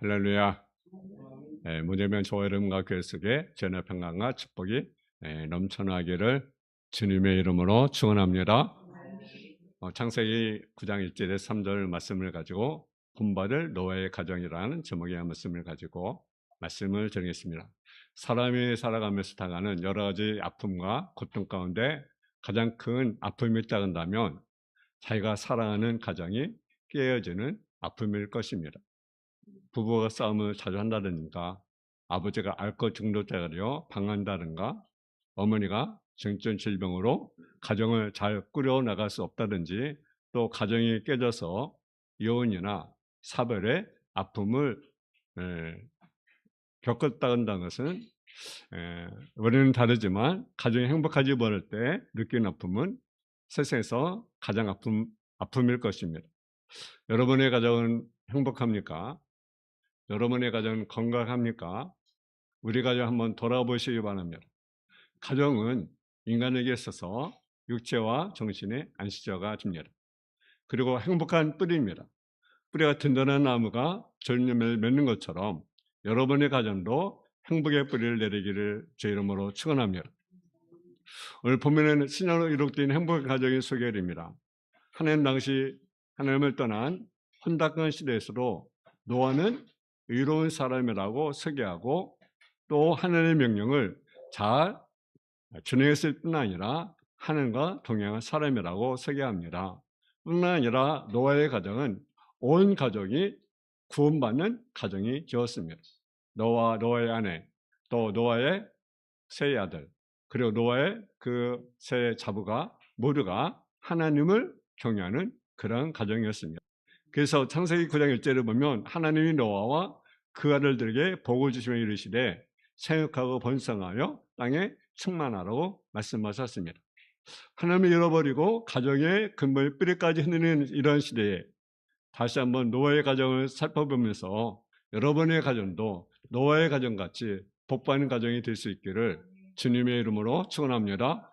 할렐루야. 무제면 조회름과 교회 속에 전의 평강과 축복이 넘쳐나기를 주님의 이름으로 축원합니다. 창세기 9장 1절에 3절 말씀을 가지고 본받을 노아의 가정이라는 제목의 말씀을 가지고 말씀을 전하겠습니다. 사람이 살아가면서 당하는 여러 가지 아픔과 고통 가운데 가장 큰 아픔이 있다 한다면 자기가 사랑하는 가정이 깨어지는 아픔일 것입니다. 부부가 싸움을 자주 한다든가, 아버지가 알코올 중독자로 방한다든가, 어머니가 정신 질병으로 가정을 잘 꾸려나갈 수 없다든지, 또 가정이 깨져서 이혼이나 사별의 아픔을 겪었다는 것은 원인은 다르지만 가정이 행복하지 못할 때 느끼는 아픔은 세상에서 가장 아픔일 것입니다. 여러분의 가정은 행복합니까? 여러분의 가정은 건강합니까? 우리 가정 한번 돌아보시기 바랍니다. 가정은 인간에게 있어서 육체와 정신의 안식처가 됩니다. 그리고 행복한 뿌리입니다. 뿌리가 든든한 나무가 전염을 맺는 것처럼 여러분의 가정도 행복의 뿌리를 내리기를 제 이름으로 축원합니다. 오늘 보면은 신약으로 기록된 행복의 가정이 소개됩니다. 하나님 당시 하나님을 떠난 혼탁한 시대에서도 노아는 의로운 사람이라고 소개하고 또 하나님의 명령을 잘 준행했을 뿐 아니라 하나님과 동행한 사람이라고 소개합니다. 뿐만 아니라 노아의 가정은 온 가족이 구원받는 가정이 되었습니다. 노아의 아내, 또 노아의 세 아들, 그리고 노아의 그 세 자부가 모두가 하나님을 경외하는 그런 가정이었습니다. 그래서 창세기 9장 1절을 보면 하나님이 노아와 그 아들들에게 복을 주시며 이르시되 생육하고 번성하여 땅에 충만하라고 말씀하셨습니다. 하나님을 잃어버리고 가정의 근본의 뿌리까지 흔드는 이런 시대에 다시 한번 노아의 가정을 살펴보면서 여러분의 가정도 노아의 가정같이 복받는 가정이 될 수 있기를 주님의 이름으로 축원합니다.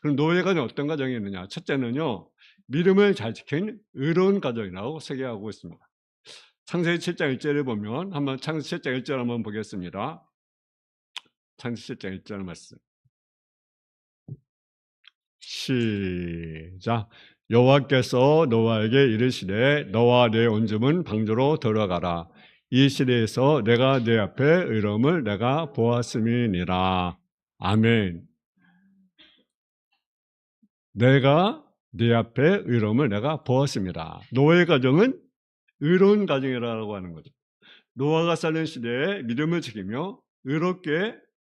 그럼 노아의 가정 어떤 가정이었느냐? 첫째는요, 믿음을 잘 지킨 의로운 가정이라고 소개하고 있습니다. 창세기 7장 1절을 보면 한번 창세기 7장 1절 한번 보겠습니다. 창세기 7장 1절 말씀. 시작. 여호와께서 노아에게 이르시되 너와 내 온줌은 방주로 들어가라. 이 시대에서 내가 내 앞에 의로움을 내가 보았음이니라. 아멘. 내가 네 앞에 의로움을 내가 보았습니다. 노아의 가정은 의로운 가정이라고 하는 거죠. 노아가 사는 시대에 믿음을 지키며 의롭게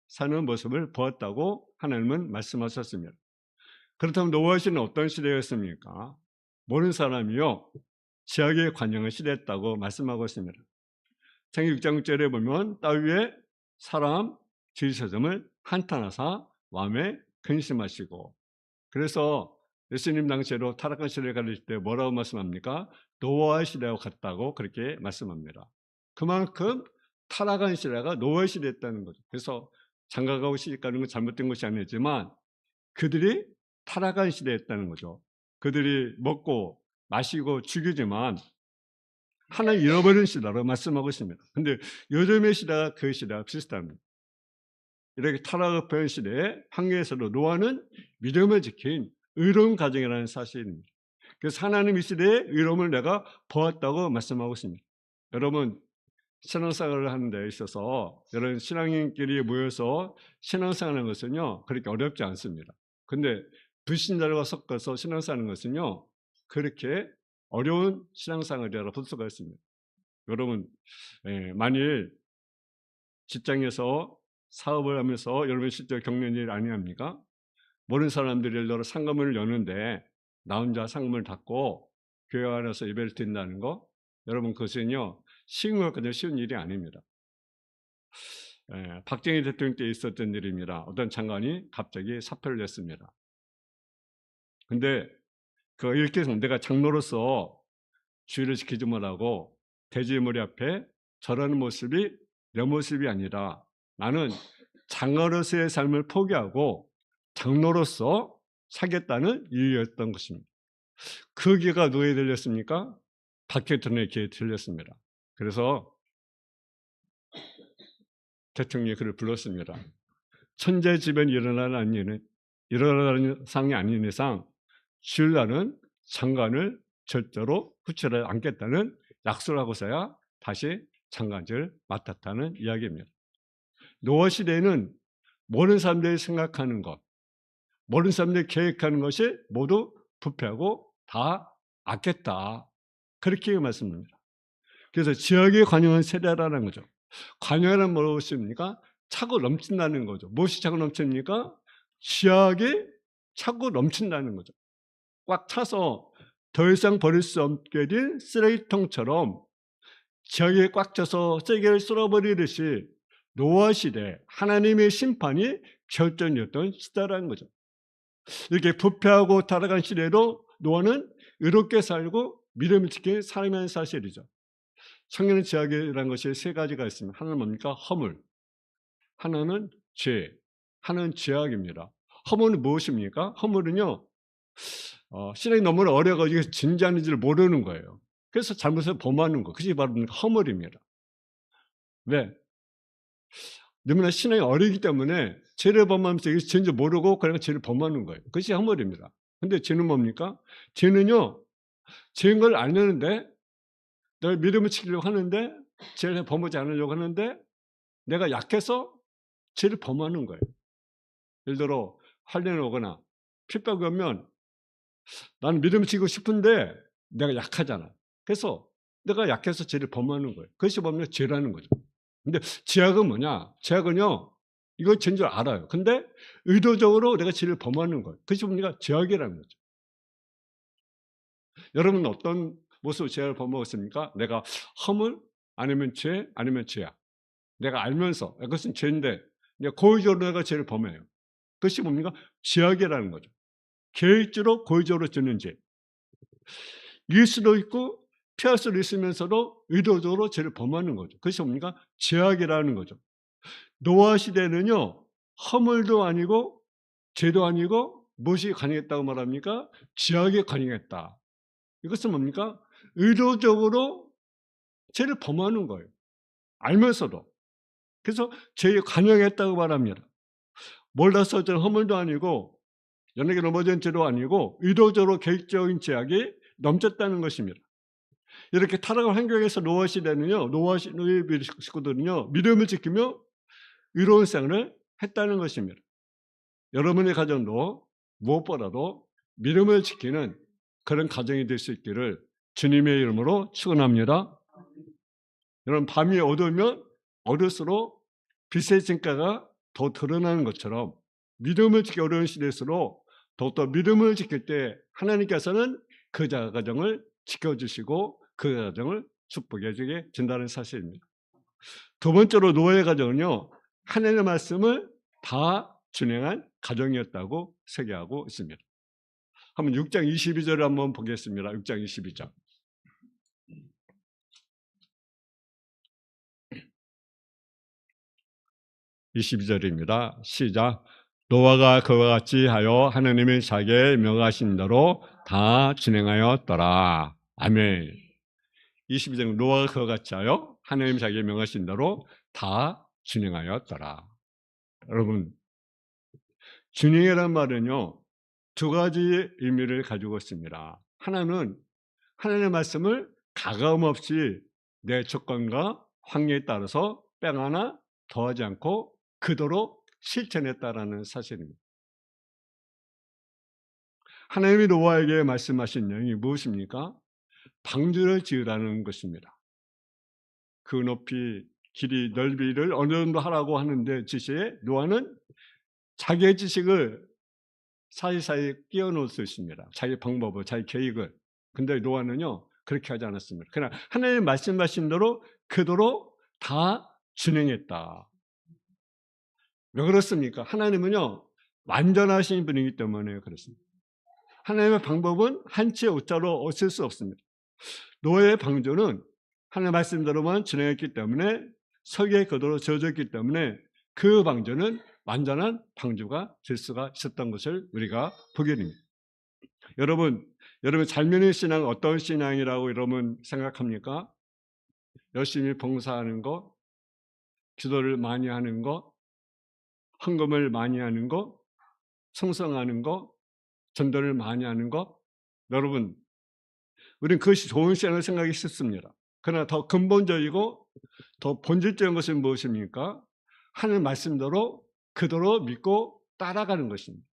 사는 모습을 보았다고 하나님은 말씀하셨습니다. 그렇다면 노아 시대는 어떤 시대였습니까? 모든 사람이요 지하에 관영을 시대했다고 말씀하고 있습니다. 창세기 6장 6절에 보면 땅 위에 사람 지으셨음을 한탄하사 마음에 근심하시고, 그래서 예수님 당시에도 타락한 시대를 가르칠 때 뭐라고 말씀합니까? 노아의 시대와 같다고 그렇게 말씀합니다. 그만큼 타락한 시대가 노아의 시대였다는 거죠. 그래서 장가가고 시집가는 건 잘못된 것이 아니지만 그들이 타락한 시대였다는 거죠. 그들이 먹고 마시고 죽이지만 하나님 잃어버린 시대라고 말씀하고 있습니다. 근데 요즘의 시대가 그 시대와 비슷합니다. 이렇게 타락한 시대에 환경에서도 노아는 믿음을 지킨 의로운 가정이라는 사실입니다. 그래서 하나님 이 시대에 의로움을 내가 보았다고 말씀하고 있습니다. 여러분, 신앙생활을 하는 데 있어서 여러분 신앙인끼리 모여서 신앙생활하는 것은요 그렇게 어렵지 않습니다. 근데 불신자들과 섞어서 신앙생활하는 것은요 그렇게 어려운 신앙생활이라고 볼 수가 있습니다. 여러분, 만일 직장에서 사업을 하면서 여러분 실제 겪는 일 아니합니까? 모르는 사람들이 여러 상금을 여는데 나 혼자 상금을 닫고 교회 안에서 예배를 드린다는 거, 여러분 그것은요 쉬운 것까지 쉬운 일이 아닙니다. 박정희 대통령 때 있었던 일입니다. 어떤 장관이 갑자기 사표를 냈습니다. 근데 그 이렇게 내가 장로로서 주의를 지키지 말라고 대제머리 앞에 절하는 모습이 내 모습이 아니라 나는 장로로서의 삶을 포기하고 장로로서 살겠다는 이유였던 것입니다. 그 귀가 누구에 들렸습니까? 박해튼의 귀에 들렸습니다. 그래서 대통령이 그를 불렀습니다. 천재지변이 일어나는 상이 아닌 이상 주일날은 장관을 절대로 후출하지 않겠다는 약속을 하고서야 다시 장관직을 맡았다는 이야기입니다. 노아 시대에는 모든 사람들이 생각하는 것, 모든 사람들이 계획하는 것이 모두 부패하고 다 악했다. 그렇게 말씀합니다. 그래서 지역에 관용한 세대라는 거죠. 관용이란 무엇입니까? 차고 넘친다는 거죠. 무엇이 차고 넘칩니까? 지역이 차고 넘친다는 거죠. 꽉 차서 더 이상 버릴 수 없게 된 쓰레기통처럼 지역이 꽉 차서 세계를 쓸어버리듯이 노아 시대 하나님의 심판이 결정이었던 시대라는 거죠. 이렇게 부패하고 타락한 시대도 노아는 의롭게 살고 믿음을 지킨 사람이라는 사실이죠. 성경의 지약이라는 것이 세 가지가 있습니다. 하나는 뭡니까? 허물. 하나는 죄. 하나는 죄악입니다. 허물은 무엇입니까? 허물은요, 신앙이 너무 어려가지고 진지한지를 모르는 거예요. 그래서 잘못해서 범하는 거. 그것이 바로 허물입니다. 왜? 너무나 신앙이 어리기 때문에 죄를 범하면서 이게 죄인지 모르고 그냥 죄를 범하는 거예요. 그것이 허물입니다. 근데 죄는 뭡니까? 죄는요, 죄인 걸 알려는데 내가 믿음을 지키려고 하는데 죄를 범하지 않으려고 하는데 내가 약해서 죄를 범하는 거예요. 예를 들어 환란이 오거나 핍박이 오면 나는 믿음을 지키고 싶은데 내가 약하잖아. 그래서 내가 약해서 죄를 범하는 거예요. 그것이 뭡니까? 죄라는 거죠. 근데 죄악은 뭐냐? 죄악은요, 이거 죄인 줄 알아요. 근데 의도적으로 내가 죄를 범하는 거예요. 그것이 뭡니까? 죄악이라는 거죠. 여러분은 어떤 모습으로 죄를 범하겠습니까? 내가 허물, 아니면 죄, 아니면 죄악. 내가 알면서 그것은 죄인데 고의적으로 내가 죄를 범해요. 그것이 뭡니까? 죄악이라는 거죠. 계획적으로 고의적으로 짓는 죄. 이길 수도 있고 피할 수도 있으면서도 의도적으로 죄를 범하는 거죠. 그것이 뭡니까? 죄악이라는 거죠. 노아 시대는요, 허물도 아니고 죄도 아니고 무엇이 가능했다고 말합니까? 죄악이 가능했다. 이것은 뭡니까? 의도적으로 죄를 범하는 거예요. 알면서도. 그래서 죄에 관여했다고 말합니다. 몰라서 저 허물도 아니고 연예계 넘어진 죄도 아니고 의도적으로 계획적인 죄악이 넘쳤다는 것입니다. 이렇게 타락한 환경에서 노아 시대는요, 노아 시대의 식구들은요, 믿음을 지키며 의로운 생활을 했다는 것입니다. 여러분의 가정도 무엇보다도 믿음을 지키는 그런 가정이 될 수 있기를 주님의 이름으로 축원합니다. 여러분, 밤이 어두우면 어두울수록 빛의 진가가 더 드러나는 것처럼 믿음을 지키기 어려운 시대일수록 더욱더 믿음을 지킬 때 하나님께서는 그 가정을 지켜주시고 그 가정을 축복해 주게 된다는 사실입니다. 두 번째로 노아의 가정은요, 하나님의 말씀을 다 준행한 가정이었다고 소개하고 있습니다. 한번 6장 22절을 한번 보겠습니다. 6장 22절. 22절입니다. 시작. 노아가 그와 같이 하여 하나님의 자기에 명하신 대로 다 진행하였더라. 아멘. 22절. 노아가 그와 같이 하여 하나님의 자기에 명하신 대로 다 진행하였더라. 여러분, 진행이라는 말은요, 두 가지 의미를 가지고 있습니다. 하나는 하나님의 말씀을 가감 없이 내 조건과 환경에 따라서 뺑 하나 더하지 않고 그대로 실천했다라는 사실입니다. 하나님이 노아에게 말씀하신 내용이 무엇입니까? 방주를 지으라는 것입니다. 그 높이, 길이, 넓이를 어느 정도 하라고 하는데 지시에 노아는 자기의 지식을 사이사이 끼워 넣을 수 있습니다. 자기 방법을, 자기 계획을. 근데 노아는요, 그렇게 하지 않았습니다. 그러나 하나님 말씀하신 대로 그대로 다 진행했다. 왜 그렇습니까? 하나님은요, 완전하신 분이기 때문에 그렇습니다. 하나님의 방법은 한치의 오차로 없을 수 없습니다. 노아의 방주는 하나님의 말씀대로만 진행했기 때문에 설계에 그대로 지어졌기 때문에 그 방주는 완전한 방주가 될 수가 있었던 것을 우리가 보게 됩니다. 여러분 삶의 신앙은 어떤 신앙이라고 여러분 생각합니까? 열심히 봉사하는 것, 기도를 많이 하는 것, 헌금을 많이 하는 것, 성성하는 것, 전도를 많이 하는 것. 여러분, 우리는 그것이 좋은 시간을 생각이 쉽습니다. 그러나 더 근본적이고 더 본질적인 것은 무엇입니까? 하는 말씀대로 그대로 믿고 따라가는 것입니다.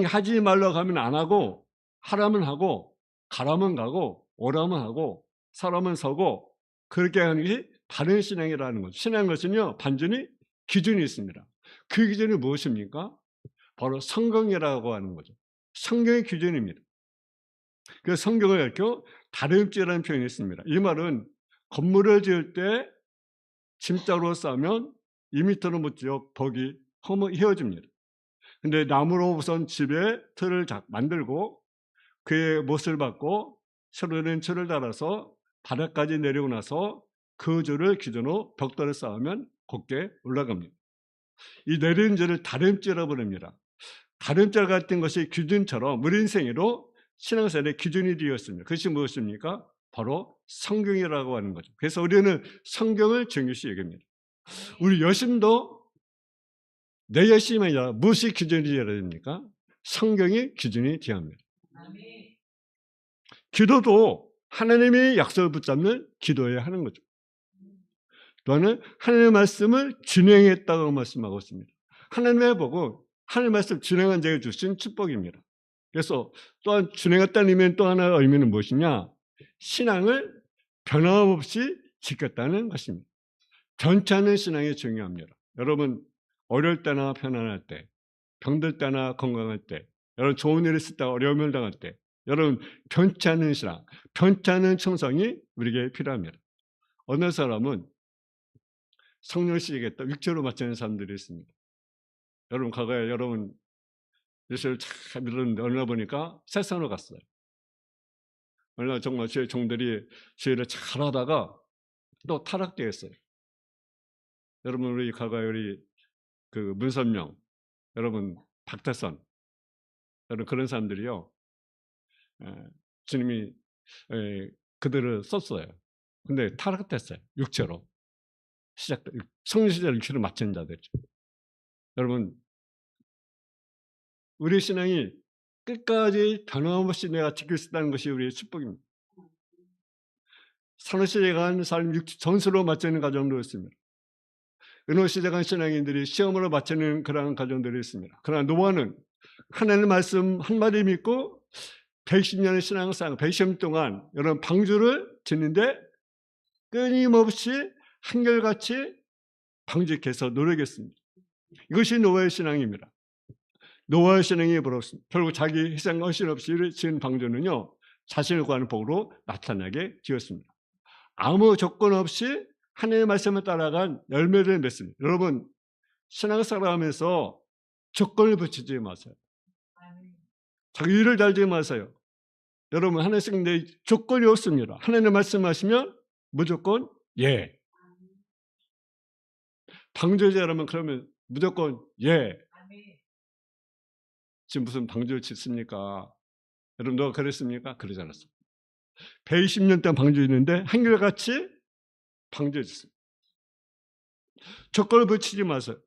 하지 말라고 하면 안 하고, 하라면 하고, 가라면 가고, 오라면 하고, 서라면 서고, 그렇게 하는 게 바른 신앙이라는 거죠. 신앙인 것은요, 반전이 기준이 있습니다. 그 기준이 무엇입니까? 바로 성경이라고 하는 거죠. 성경의 기준입니다. 그래서 성경을 이렇게 다름질이라는 표현이 있습니다. 이 말은 건물을 지을 때 짐짝으로 싸면 2m는 못 지어 벽이 휘어집니다. 근데 나무로 우선 집에 틀을 만들고 그의 못을 받고 서로는 철을 달아서 바닥까지 내리고 나서 그 줄을 기준으로 벽돌을 쌓으면 곧게 올라갑니다. 이 내리는 줄을 다름질이라고 부릅니다. 다름질 같은 것이 기준처럼 우리 인생에도 신앙생활의 기준이 되었습니다. 그것이 무엇입니까? 바로 성경이라고 하는 거죠. 그래서 우리는 성경을 중요시 여깁니다. 우리 여심도 내 열심이 아니라 무엇이 기준이 되어야 됩니까? 성경이 기준이 되어야 합니다. 기도도 하나님의 약속을 붙잡는 기도해야 하는 거죠. 또한 하나님의 말씀을 진행했다고 말씀하고 있습니다. 하나님의 복은 하나님의 말씀을 진행한 자에게 주신 축복입니다. 그래서 또한 진행했다는 의미는 또 하나의 의미는 무엇이냐? 신앙을 변함없이 지켰다는 것입니다. 변치 않는 신앙이 중요합니다. 여러분, 어려울 때나 편안할 때, 병들 때나 건강할 때, 여러분 좋은 일이 있을 때 어려움을 당할 때, 여러분 변치 않는 신앙, 변치 않는 청성이 우리에게 필요합니다. 어느 사람은 성령시겠다 육체로 맞추는 사람들이 있습니다. 여러분 과거에 여러분 예수를 잘 믿었는데 어느 날 보니까 세상으로 갔어요. 어느 날 정말 주의 종들이 주의를 잘하다가 또 타락되었어요. 여러분 우리 과거에 우리 그 문선명, 여러분 박태선, 여러분 그런 사람들이요. 주님이 그들을 썼어요. 근데 타락됐어요. 육체로. 성령 시절 육체를 맞추는 자들이죠. 여러분 우리 신앙이 끝까지 변함없이 내가 지킬 수 있다는 것이 우리의 축복입니다. 산업시대에 간 삶 전수로 맞추는 가정도 있습니다. 은호시대 간 신앙인들이 시험으로 맞추는 그러한 가정들이 있습니다. 그러나 노아는 하나님의 말씀 한마디 믿고 110년의 신앙생활, 110년 동안 여러분 방주를 짓는데 끊임없이 한결같이 방직해서 노력했습니다. 이것이 노아의 신앙입니다. 노아의 신앙이 부럽습니다. 결국 자기 희생 헌신 없이 지은 방주는요, 자신을 구하는 복으로 나타나게 되었습니다. 아무 조건 없이 하나님의 말씀을 따라간 열매를 맺습니다. 여러분, 신앙생활 하면서 조건을 붙이지 마세요. 자기 일을 달지 마세요. 여러분, 하나님 내 조건이 없습니다. 하나님 말씀하시면 무조건 예. 방주제라면 그러면 무조건 예. 지금 무슨 방주를 짓습니까? 여러분, 너가 그랬습니까? 그러지 않았어. 120년 동안 방주 있는데 한결같이 방주 짓습니다. 조건을 붙이지 마세요.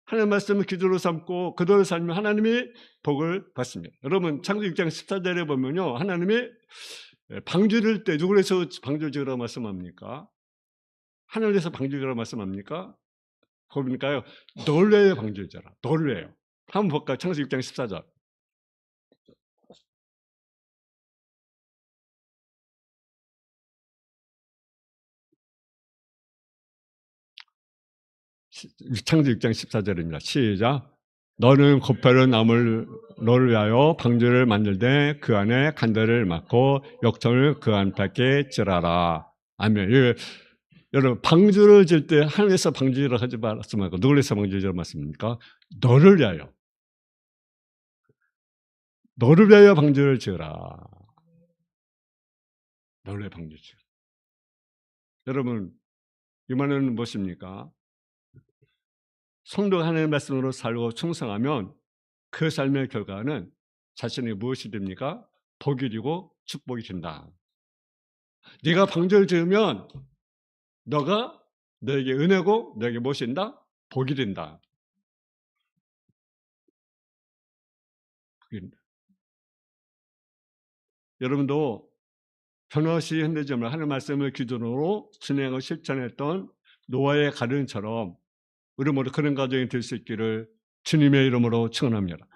하나님 말씀을 기도로 삼고 그대로 살면 하나님이 복을 받습니다. 여러분 창세기 6장 14절에 보면요, 하나님이 방주를 때 누구를 해서 방주 지으라고 말씀합니까? 하늘을 해서 방주 지으라고 말씀합니까? 보니까요, 놀래요 방주 지으라. 놀래요. 한번 볼까요? 창세기 6장 14절. 창세기 6장 14절입니다. 시작. 너는 곱fer은 나무를 너를 위하여 방주를 만들되 그 안에 간들을 막고 역청을 그 안팎에 찌라라. 아멘. 여러분 방주를 질 때 하늘에서 방주를 하지 말았습니까? 누굴 해서 방주를 말씀입니까? 너를 위하여. 너를 위하여 방주를 지어라. 너를 위하여 방주 지어라. 여러분 이 말은 무엇입니까? 성도가 하나님의 말씀으로 살고 충성하면 그 삶의 결과는 자신이 무엇이 됩니까? 복이 되고 축복이 된다. 네가 방주를 지으면 너에게 은혜고 너에게 무엇인다? 복이 된다. 복이 된다. 여러분도 변호시 현대점을 하는 말씀을 기준으로 진행하고 실천했던 노아의 가정처럼 우리 모두 그런 가정이 될 수 있기를 주님의 이름으로 축원합니다.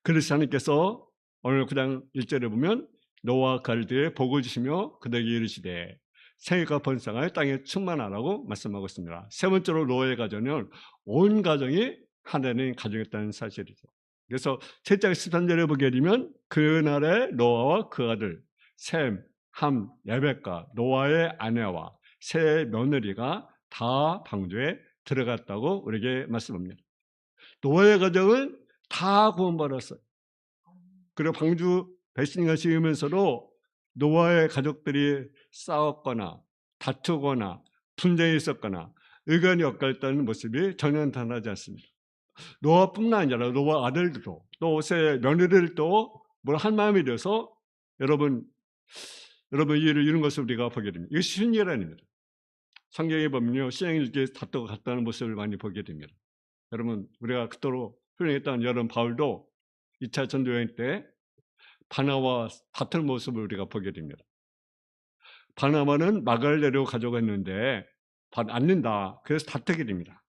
그래서 하나님께서 오늘 그냥 1절에 보면 노아와 가르디에 복을 주시며 그들에게 이르시되 생애가 번성하여 땅에 충만하라고 말씀하고 있습니다. 세 번째로 노아의 가정은 온 가정이 하나님의 가정이었다는 사실이죠. 그래서 7장 13절에 보게 되면 그날에 노아와 그 아들 셈, 함, 야벳과 노아의 아내와 세 며느리가 다 방주에 들어갔다고 우리에게 말씀합니다. 노아의 가정은 다 구원받았어요. 그리고 방주 배신을 지으면서도 노아의 가족들이 싸웠거나 다투거나 분쟁이 있었거나 의견이 엇갈렸다는 모습이 전혀 나타나지 않습니다. 노아뿐만 아니라 노아 아들들도 또 세 며느리들도 뭘 한 마음이 되어서 여러분 일을 이룬 것을 우리가 보게 됩니다. 이것이 쉬운 일 아닙니다. 성경에 보면요, 신앙이 이렇게 다투고 갔다는 모습을 많이 보게 됩니다. 여러분, 우리가 그토록 훌륭했던 여러분 바울도 2차 전도여행 때 바나바와 다툴 모습을 우리가 보게 됩니다. 바나바는 마가를 내려 가져갔는데 않는다. 그래서 다투게 됩니다.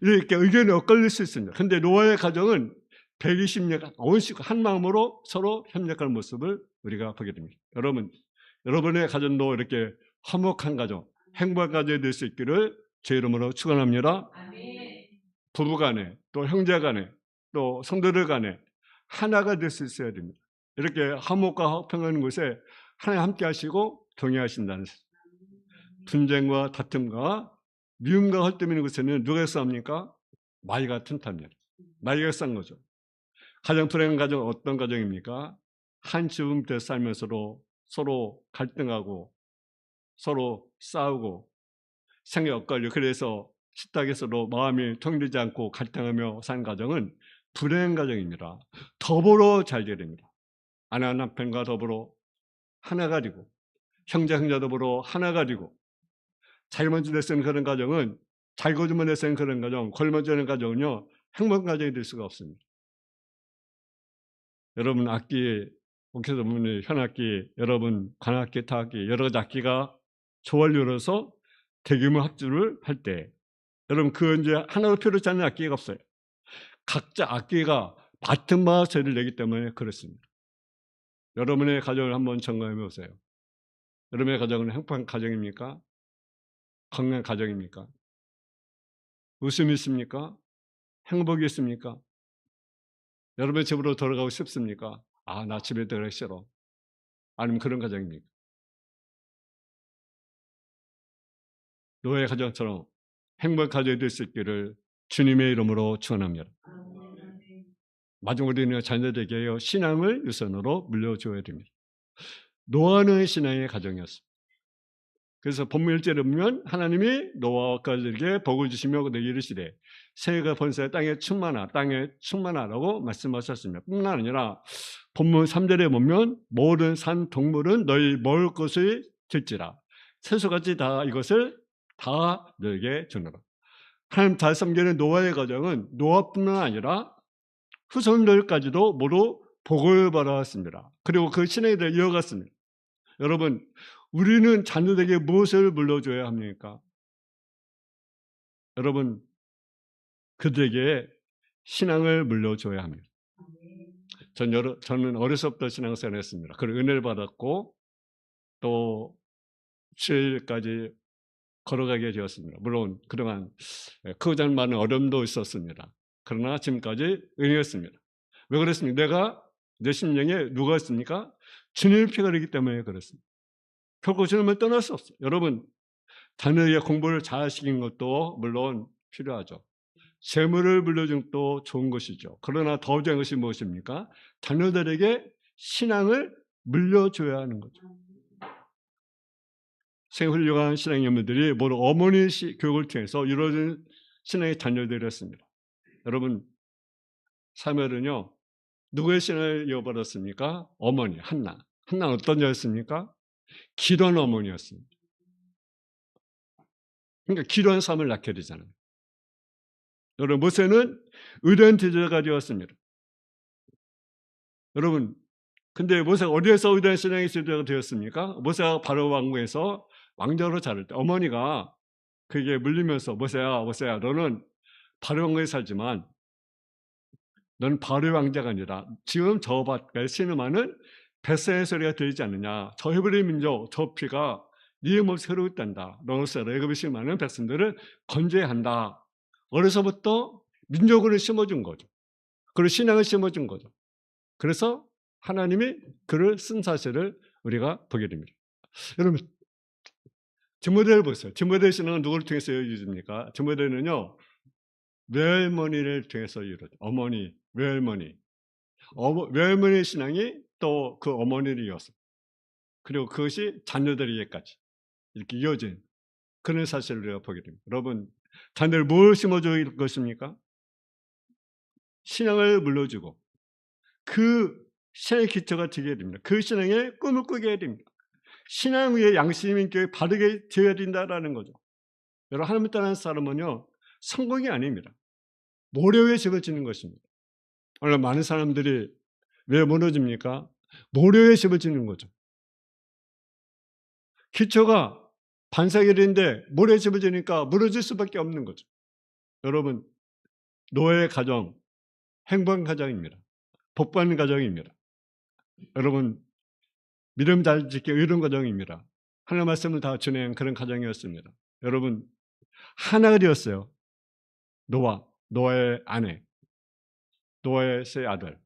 이렇게 의견이 엇갈릴 수 있습니다. 그런데 노아의 가정은 120년 온식 한 마음으로 서로 협력하는 모습을 우리가 보게 됩니다. 여러분의 가정도 이렇게 화목한 가정, 행복한 가정이 될 수 있기를 제 이름으로 축원합니다. 부부간에 또 형제간에 또 성도들 간에 하나가 될 수 있어야 됩니다. 이렇게 화목과 평안한 곳에 하나님 함께 하시고 동행하신다는 사실. 분쟁과 다툼과 미움과 헐뜯는 곳에는 누가 싸웁니까? 마귀가 틈탑니다. 마귀가 싼 거죠. 가장 불행한 가정은 어떤 가정입니까? 한 지붕 밑에 살면서도 서로 갈등하고 서로 싸우고 생각이 엇갈려 그래서 식탁에서도 마음이 통일되지 않고 갈등하며 사는 가정은 불행한 가정입니다. 더불어 잘 돼야 됩니다. 아내 남편과 더불어 하나가 되고 형제 더불어 하나가 되고 잘못을 쓰는 그런 가정은 잘거짓말을 쓰는 그런 가정, 걸머지는 가정은요 행복한 가정이 될 수가 없습니다. 여러분 악기 목회자 보면 현악기, 여러분 관악기, 타악기 여러 가지 악기가 조화를 이뤄서 대규모 합주를 할 때 여러분 그 이제 하나로 표현하지 않는 악기가 없어요. 각자 악기가 맡은 소리를 내기 때문에 그렇습니다. 여러분의 가정을 한번 점검해 보세요. 여러분의 가정은 행복한 가정입니까? 건강한 가정입니까? 웃음이 있습니까? 행복이 있습니까? 여러분의 집으로 돌아가고 싶습니까? 아, 나 집에 들어가기 싫어. 아니면 그런 가정입니까? 노예 가정처럼 행복한 가정이 될 수 있기를 주님의 이름으로 축원합니다. 마지막으로 우리는 자녀들에게 신앙을 유선으로 물려줘야 됩니다. 노아는 신앙의 가정이었습니다. 그래서 본문 1절에 보면 하나님이 노아와 가족에게 복을 주시며 그들에게 이르시되 새가 번성하여 땅에 충만하라고 말씀하셨습니다. 뿐만 아니라 본문 3절에 보면 모든 산 동물은 너희 먹을 것을 줄지라 채소같이 다 이것을 다 너에게 주노라. 하나님 잘 섬기는 노아의 가정은 노아뿐만 아니라 후손들까지도 모두 복을 받아왔습니다. 그리고 그 신앙에 대해 이어갔습니다. 여러분, 우리는 자녀들에게 무엇을 물려줘야 합니까? 여러분, 그들에게 신앙을 물려줘야 합니다. 저는 어려서부터 신앙생활을 했습니다. 그리고 은혜를 받았고 또 주일까지 걸어가게 되었습니다. 물론 그동안 크고 작은 많은 어려움도 있었습니다. 그러나 지금까지 은혜였습니다. 왜 그랬습니까? 내 심령에 누가 있습니까? 주님의 피가 흐르기 때문에 그렇습니다. 결코 주님을 떠날 수 없어요. 여러분, 자녀에게 공부를 잘 시키는 것도 물론 필요하죠. 재물을 물려주는 것도 좋은 것이죠. 그러나 더 중요한 것이 무엇입니까? 자녀들에게 신앙을 물려줘야 하는 거죠. 훌륭한 신앙 연구들이 모두 어머니 교육을 통해서 이루어진 신앙의 자녀들이었습니다. 여러분, 사무엘은요 누구의 신앙을 이어받았습니까? 어머니 한나. 한나는 어떤 여였습니까? 기도하는 어머니였습니다. 그러니까 기도하는 삶을 낳게 되잖아요. 여러분 모세는 의로운 제자가 되었습니다. 여러분 근데 모세가 어디에서 의로운 신앙의 제자가 되었습니까? 모세가 바로 왕궁에서 왕자로 자랄 때 어머니가 그에게 물리면서 모세야 모세야 너는 바로 왕궁에 살지만 넌 바로의 왕자가 아니라 지금 저 밭에 신음하는 뱃사의 소리가 들리지 않느냐. 저 헤브리 민족 저 피가 네 몸을 새로 있단다. 너로서 애굽에 심하는 백성들을 건져야 한다. 어려서부터 민족을 심어준 거죠. 그리고 신앙을 심어준 거죠. 그래서 하나님이 그를 쓴 사실을 우리가 보게 됩니다. 여러분 디모데를 보세요. 디모데 신앙은 누구를 통해서 이루어집니까? 디모데는요. 외할머니를 통해서 이루어져. 어머니, 외할머니. 외할머니의 신앙이 또 그 어머니를 이어서 그리고 그것이 자녀들에게까지 이렇게 이어진 그런 사실을 우리가 보게 됩니다. 여러분 자녀를 뭘 심어줄 것입니까? 신앙을 물려주고 그 신앙의 기초가 되게 됩니다. 그 신앙의 꿈을 꾸게 해야 됩니다. 신앙 위에 양심 있게 바르게 되어야 된다라는 거죠. 여러분 하나님을 떠난 사람은요 성공이 아닙니다. 모래 위에 집을 짓는 것입니다. 오늘 많은 사람들이 왜 무너집니까? 모래 위에 집을 짓는 거죠. 기초가 반사결인데 모래 집을 지니까 무너질 수밖에 없는 거죠. 여러분 노예의 가정 행복한 가정입니다. 복받는 가정입니다. 여러분 믿음 잘 지켜 이룬 가정입니다. 하나님 말씀을 다 준행한 그런 가정이었습니다. 여러분 하나가 되었어요. 노아의 아내, 노아의 세 아들,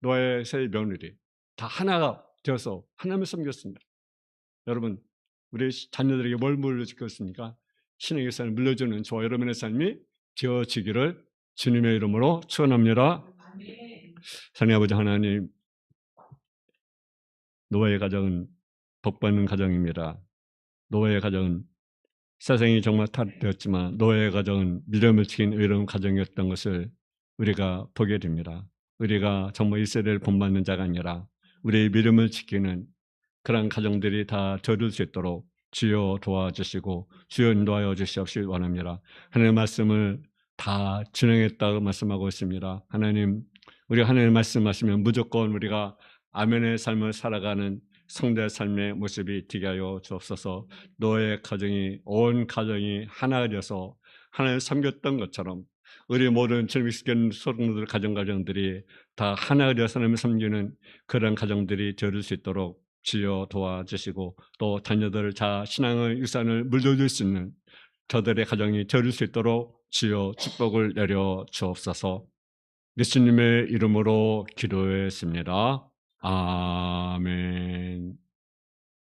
노아의 세 며느리 다 하나가 되어서 하나님을 섬겼습니다. 여러분 우리 자녀들에게 뭘 물려주겠습니까? 신앙의 삶을 물려주는 저와 여러분의 삶이 되어지기를 주님의 이름으로 축원합니다. 하나님 아버지 하나님, 노아의 가정은 복받는 가정입니다. 노아의 가정은 세상이 정말 타락되었지만 노아의 가정은 믿음을 지킨 의로운 가정이었던 것을 우리가 보게 됩니다. 우리가 정말 이 세대를 본받는 자가 아니라 우리의 믿음을 지키는 그런 가정들이 다 저릴 수 있도록 주여 도와주시고 주여 인도하여 주시옵시기 원합니다. 하나님의 말씀을 다 준행했다고 말씀하고 있습니다. 하나님, 우리가 하나님의 말씀하시면 무조건 우리가 아멘의 삶을 살아가는 성도의 삶의 모습이 되게 하여 주옵소서. 너의 가정이 온 가정이 하나가 되어서 하나님을 섬겼던 것처럼 우리 모든 주님을 섬기는 성도들 가정들이 다 하나가 되어서 하나님을 섬기는 그런 가정들이 되어질 수 있도록 주여 도와주시고 또 자녀들을 신앙의 유산을 물려줄 수 있는 저들의 가정이 되어질 수 있도록 주여 축복을 내려 주옵소서. 예수님의 이름으로 기도했습니다. 아멘.